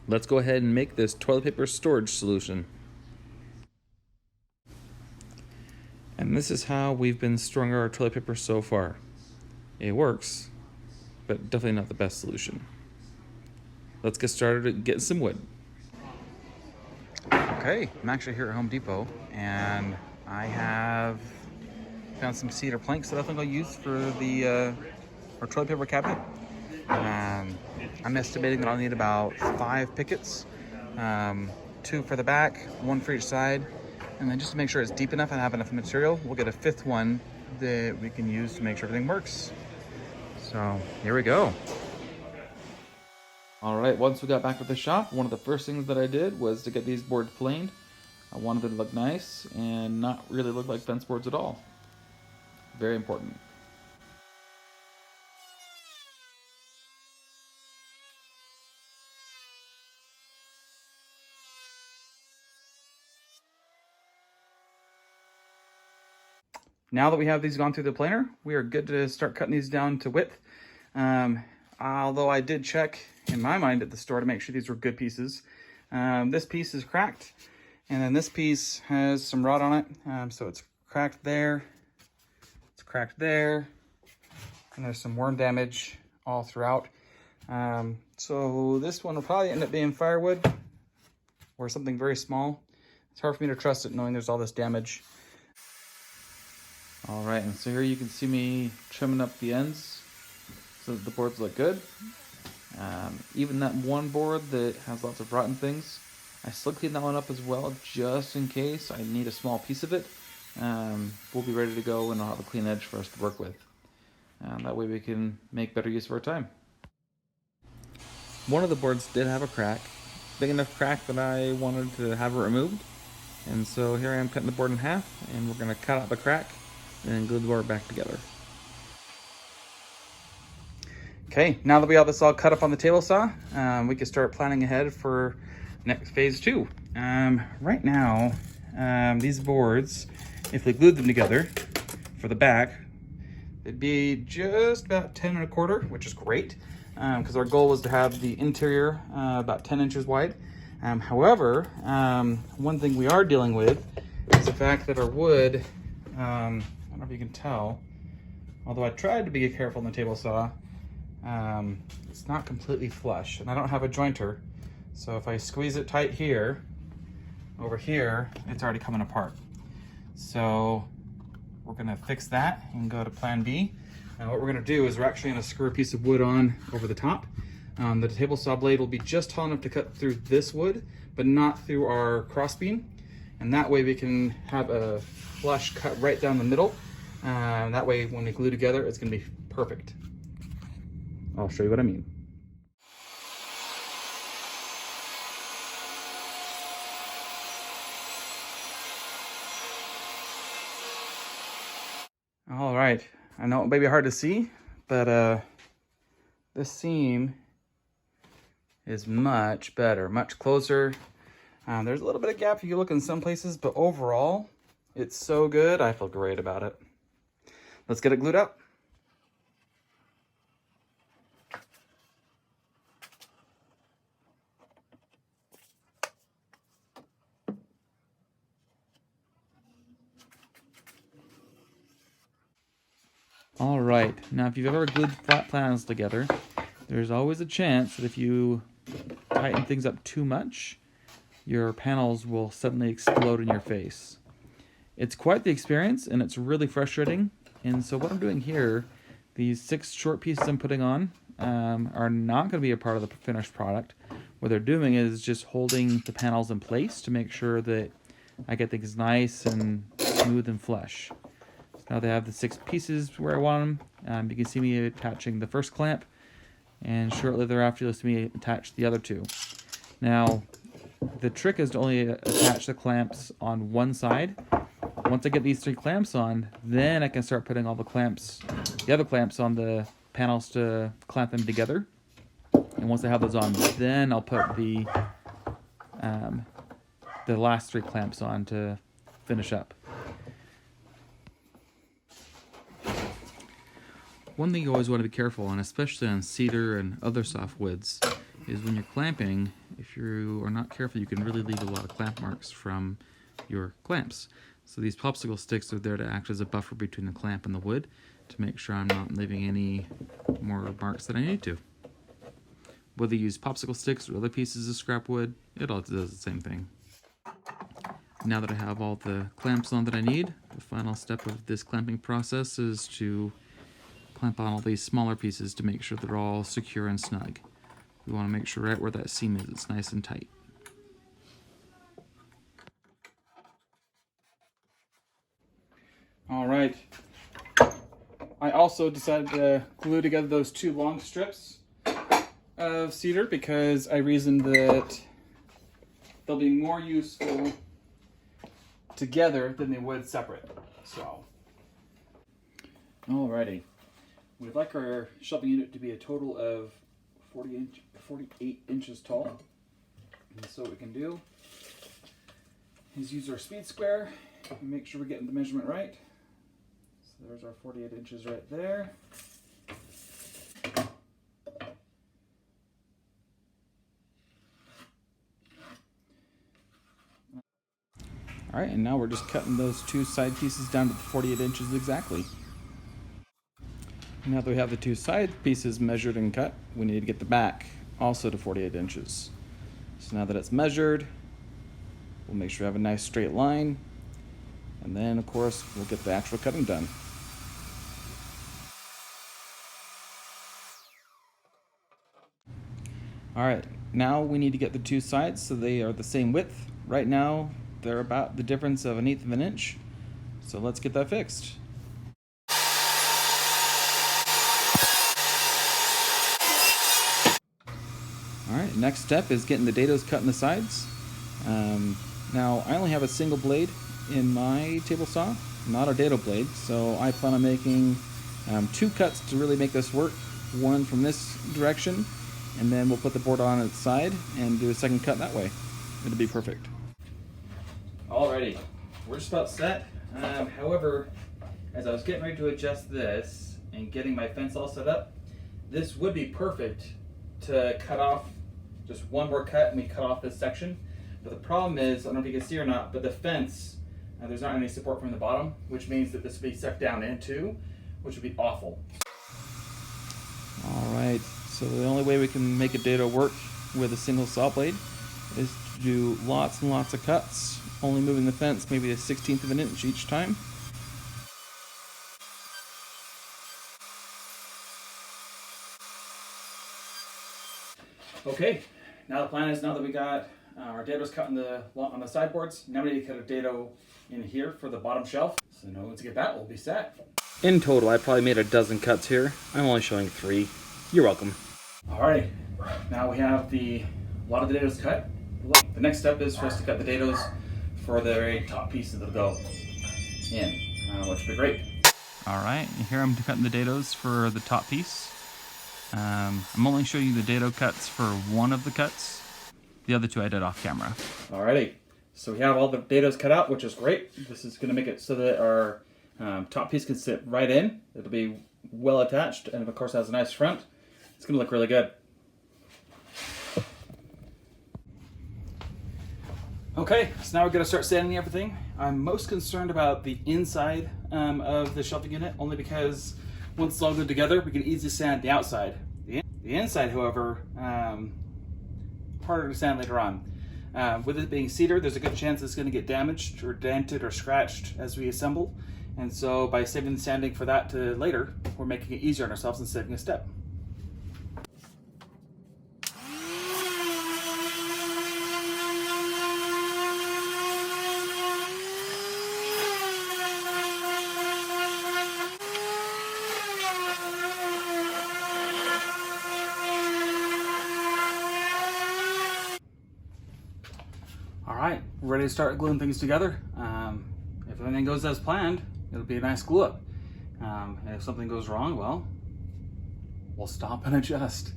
Let's go ahead and make this toilet paper storage solution. And this is how we've been storing our toilet paper so far. It works, but definitely not the best solution. Let's get started and get some wood. Okay, I'm actually here at Home Depot, and I have found some cedar planks that I think I'll use for the our toilet paper cabinet. I'm estimating that I'll need about 5 pickets, 2 for the back, 1 for each side, and then just to make sure it's deep enough and have enough material, we'll get a 5th one that we can use to make sure everything works. So here we go. All right, once we got back to the shop, one of the first things that I did was to get these boards planed. I wanted them to look nice and not really look like fence boards at all. Very important. Now that we have these gone through the planer, we are good to start cutting these down to width. Although I did check in my mind at the store to make sure these were good pieces. This piece is cracked, and then this piece has some rot on it. So it's cracked there, it's cracked there, and there's some worm damage all throughout. So this one will probably end up being firewood or something very small. It's hard for me to trust it knowing there's all this damage. All right, and so here you can see me trimming up the ends so that the boards look good. Even that one board that has lots of rotten things, I still clean that one up as well, just in case I need a small piece of it. We'll be ready to go and I'll have a clean edge for us to work with. That way we can make better use of our time. One of the boards did have a crack, big enough crack that I wanted to have it removed. And so here I am cutting the board in half, and we're gonna cut out the crack and then glue the board back together. Okay, now that we have this all cut up on the table saw, we can start planning ahead for next phase 2. Right now, these boards, if we glued them together for the back, it'd be just about 10 1/4, which is great, because our goal was to have the interior about 10 inches wide. However, one thing we are dealing with is the fact that our wood, I don't know if you can tell, although I tried to be careful on the table saw, it's not completely flush, and I don't have a jointer, so if I squeeze it tight here, over here, it's already coming apart. So we're gonna fix that and go to plan B. What we're gonna do is we're actually gonna screw a piece of wood on over the top. The table saw blade will be just tall enough to cut through this wood, but not through our crossbeam, and that way we can have a flush cut right down the middle. That way when we glue together, it's gonna be perfect. I'll show you what I mean. All right, I know it may be hard to see, but this seam is much better, much closer. There's a little bit of gap if you look in some places, but overall, it's so good. I feel great about it. Let's get it glued up. All right, now if you've ever glued flat panels together, there's always a chance that if you tighten things up too much, your panels will suddenly explode in your face. It's quite the experience, and it's really frustrating. And so what I'm doing here, these 6 short pieces I'm putting on are not going to be a part of the finished product. What they're doing is just holding the panels in place to make sure that I get things nice and smooth and flush. Now they have the 6 pieces where I want them. You can see me attaching the first clamp, and shortly thereafter you'll see me attach the other 2. Now, the trick is to only attach the clamps on one side. Once I get these 3 clamps on, then I can start putting all the other clamps on the panels to clamp them together. And once I have those on, then I'll put the last 3 clamps on to finish up. One thing you always want to be careful on, especially on cedar and other soft woods, is when you're clamping, if you are not careful, you can really leave a lot of clamp marks from your clamps. So these popsicle sticks are there to act as a buffer between the clamp and the wood to make sure I'm not leaving any more marks than I need to. Whether you use popsicle sticks or other pieces of scrap wood, it all does the same thing. Now that I have all the clamps on that I need, the final step of this clamping process is to clamp on all these smaller pieces to make sure they're all secure and snug. We want to make sure right where that seam is, it's nice and tight. All right. I also decided to glue together those two long strips of cedar because I reasoned that they'll be more useful together than they would separate. So, alrighty. We'd like our shelving unit to be a total of 48 inches tall. And so what we can do is use our speed square and make sure we're getting the measurement right. So there's our 48 inches right there. All right, and now we're just cutting those two side pieces down to the 48 inches exactly. Now that we have the two side pieces measured and cut, we need to get the back also to 48 inches. So now that it's measured, we'll make sure we have a nice straight line, and then of course we'll get the actual cutting done. All right, now we need to get the two sides so they are the same width. Right now, they're about the difference of 1/8 of an inch. So let's get that fixed. All right, next step is getting the dados cut in the sides. Now, I only have a single blade in my table saw, not a dado blade, so I plan on making two cuts to really make this work. One from this direction, and then we'll put the board on its side and do a second cut that way. It'll be perfect. Alrighty, we're just about set. However, as I was getting ready to adjust this and getting my fence all set up, this would be perfect to cut off just one more cut and we cut off this section. But the problem is, I don't know if you can see or not, but the fence, there's not any support from the bottom, which means that this would be sucked down into, which would be awful. All right, so the only way we can make a dado work with a single saw blade is to do lots and lots of cuts, only moving the fence maybe 1/16 of an inch each time. Okay, now the plan is, now that we got our dados cut on the sideboards, now we need to cut a dado in here for the bottom shelf. So now once we get that, we'll be set. In total, I probably made a dozen cuts here. I'm only showing 3. You're welcome. Alright, now we have a lot of the dados cut. The next step is for us to cut the dados for the very top piece that'll go in, which will be great. Alright, here I'm cutting the dados for the top piece. I'm only showing you the dado cuts for one of the cuts. The other two I did off camera. Alrighty, so we have all the dados cut out, which is great. This is going to make it so that our top piece can sit right in. It'll be well attached, and of course has a nice front. It's going to look really good. Okay, so now we're going to start sanding everything. I'm most concerned about the inside of the shelving unit, only because once it's all glued together, we can easily sand the outside. The inside, however, harder to sand later on. With it being cedar, there's a good chance it's going to get damaged or dented or scratched as we assemble. And so by saving the sanding for that to later, we're making it easier on ourselves and saving a step. Alright, we're ready to start gluing things together. If everything goes as planned, it'll be a nice glue up. And if something goes wrong, well, we'll stop and adjust.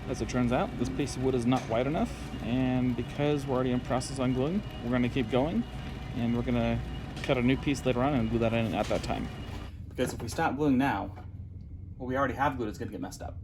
As it turns out, this piece of wood is not wide enough, and because we're already in process on gluing, we're going to keep going, and we're going to cut a new piece later on and glue that in at that time. Because if we stop gluing now, what we already have glued is going to get messed up.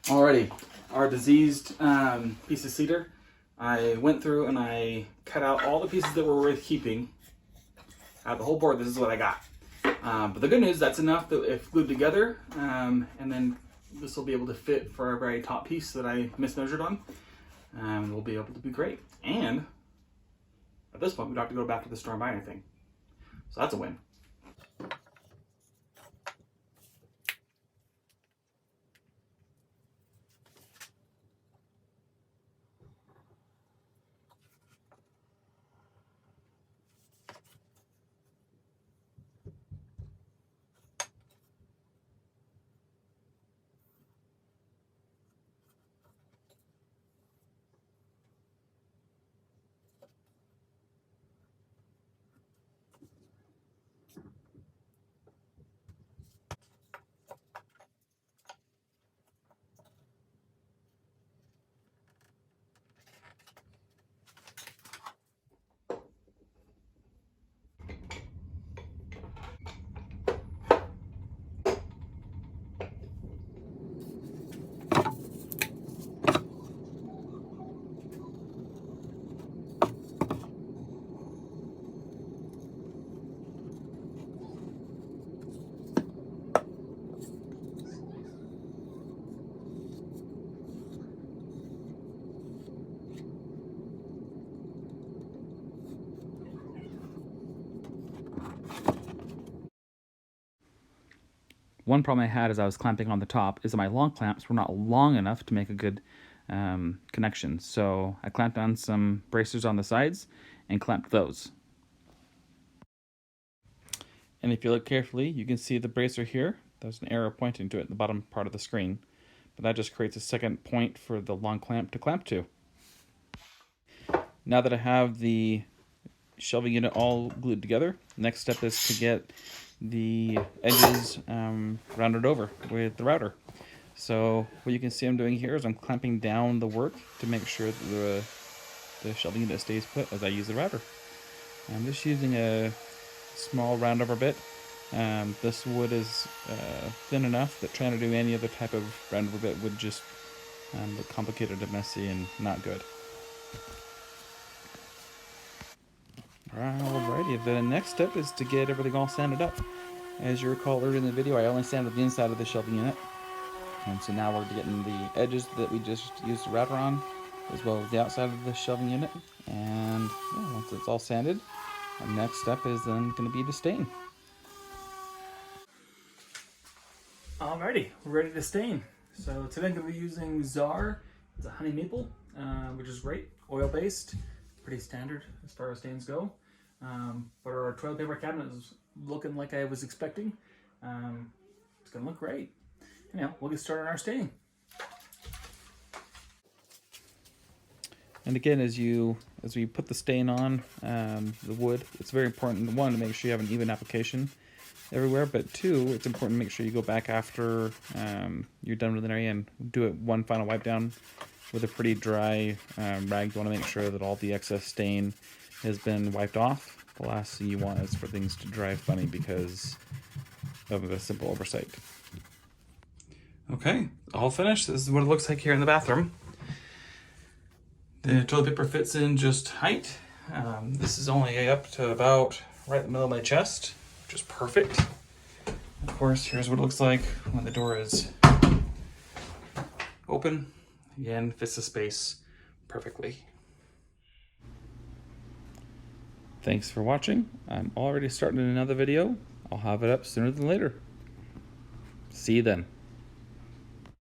Alrighty, our diseased piece of cedar, I went through and I cut out all the pieces that were worth keeping. Out of the whole board, this is what I got. But the good news, that's enough that if glued together, and then this will be able to fit for our very top piece that I mismeasured on. We'll be able to be great. And at this point, we don't have to go back to the store and buy anything. So that's a win. One problem I had as I was clamping on the top is that my long clamps were not long enough to make a good connection. So I clamped on some bracers on the sides and clamped those. And if you look carefully, you can see the bracer here. There's an arrow pointing to it in the bottom part of the screen. But that just creates a second point for the long clamp to clamp to. Now that I have the shelving unit all glued together, next step is to get the edges rounded over with the router. So what you can see I'm doing here is I'm clamping down the work to make sure that the shelving unit stays put as I use the router. I'm just using a small round over bit. This wood is thin enough that trying to do any other type of round over bit would just look complicated and messy and not good. Alrighty, the next step is to get everything all sanded up. As you recall earlier in the video, I only sanded the inside of the shelving unit. And so now we're getting the edges that we just used the router on, as well as the outside of the shelving unit. And yeah, once it's all sanded, our next step is then going to be the stain. Alrighty, we're ready to stain. So today I'm going to be using Czar. It's a honey maple, which is great, oil-based, pretty standard as far as stains go. But our toilet paper cabinet is looking like I was expecting. It's going to look great. Anyhow, we'll get started on our staining. And again, as we put the stain on the wood, it's very important, one, to make sure you have an even application everywhere, but two, it's important to make sure you go back after you're done with an area and do it one final wipe down with a pretty dry rag. You want to make sure that all the excess stain has been wiped off. The last thing you want is for things to dry funny because of a simple oversight. Okay, all finished. This is what it looks like here in the bathroom. The toilet paper fits in just height. This is only up to about right in the middle of my chest, which is perfect. Of course, here's what it looks like when the door is open. Again, fits the space perfectly. Thanks for watching. I'm already starting another video. I'll have it up sooner than later. See you then.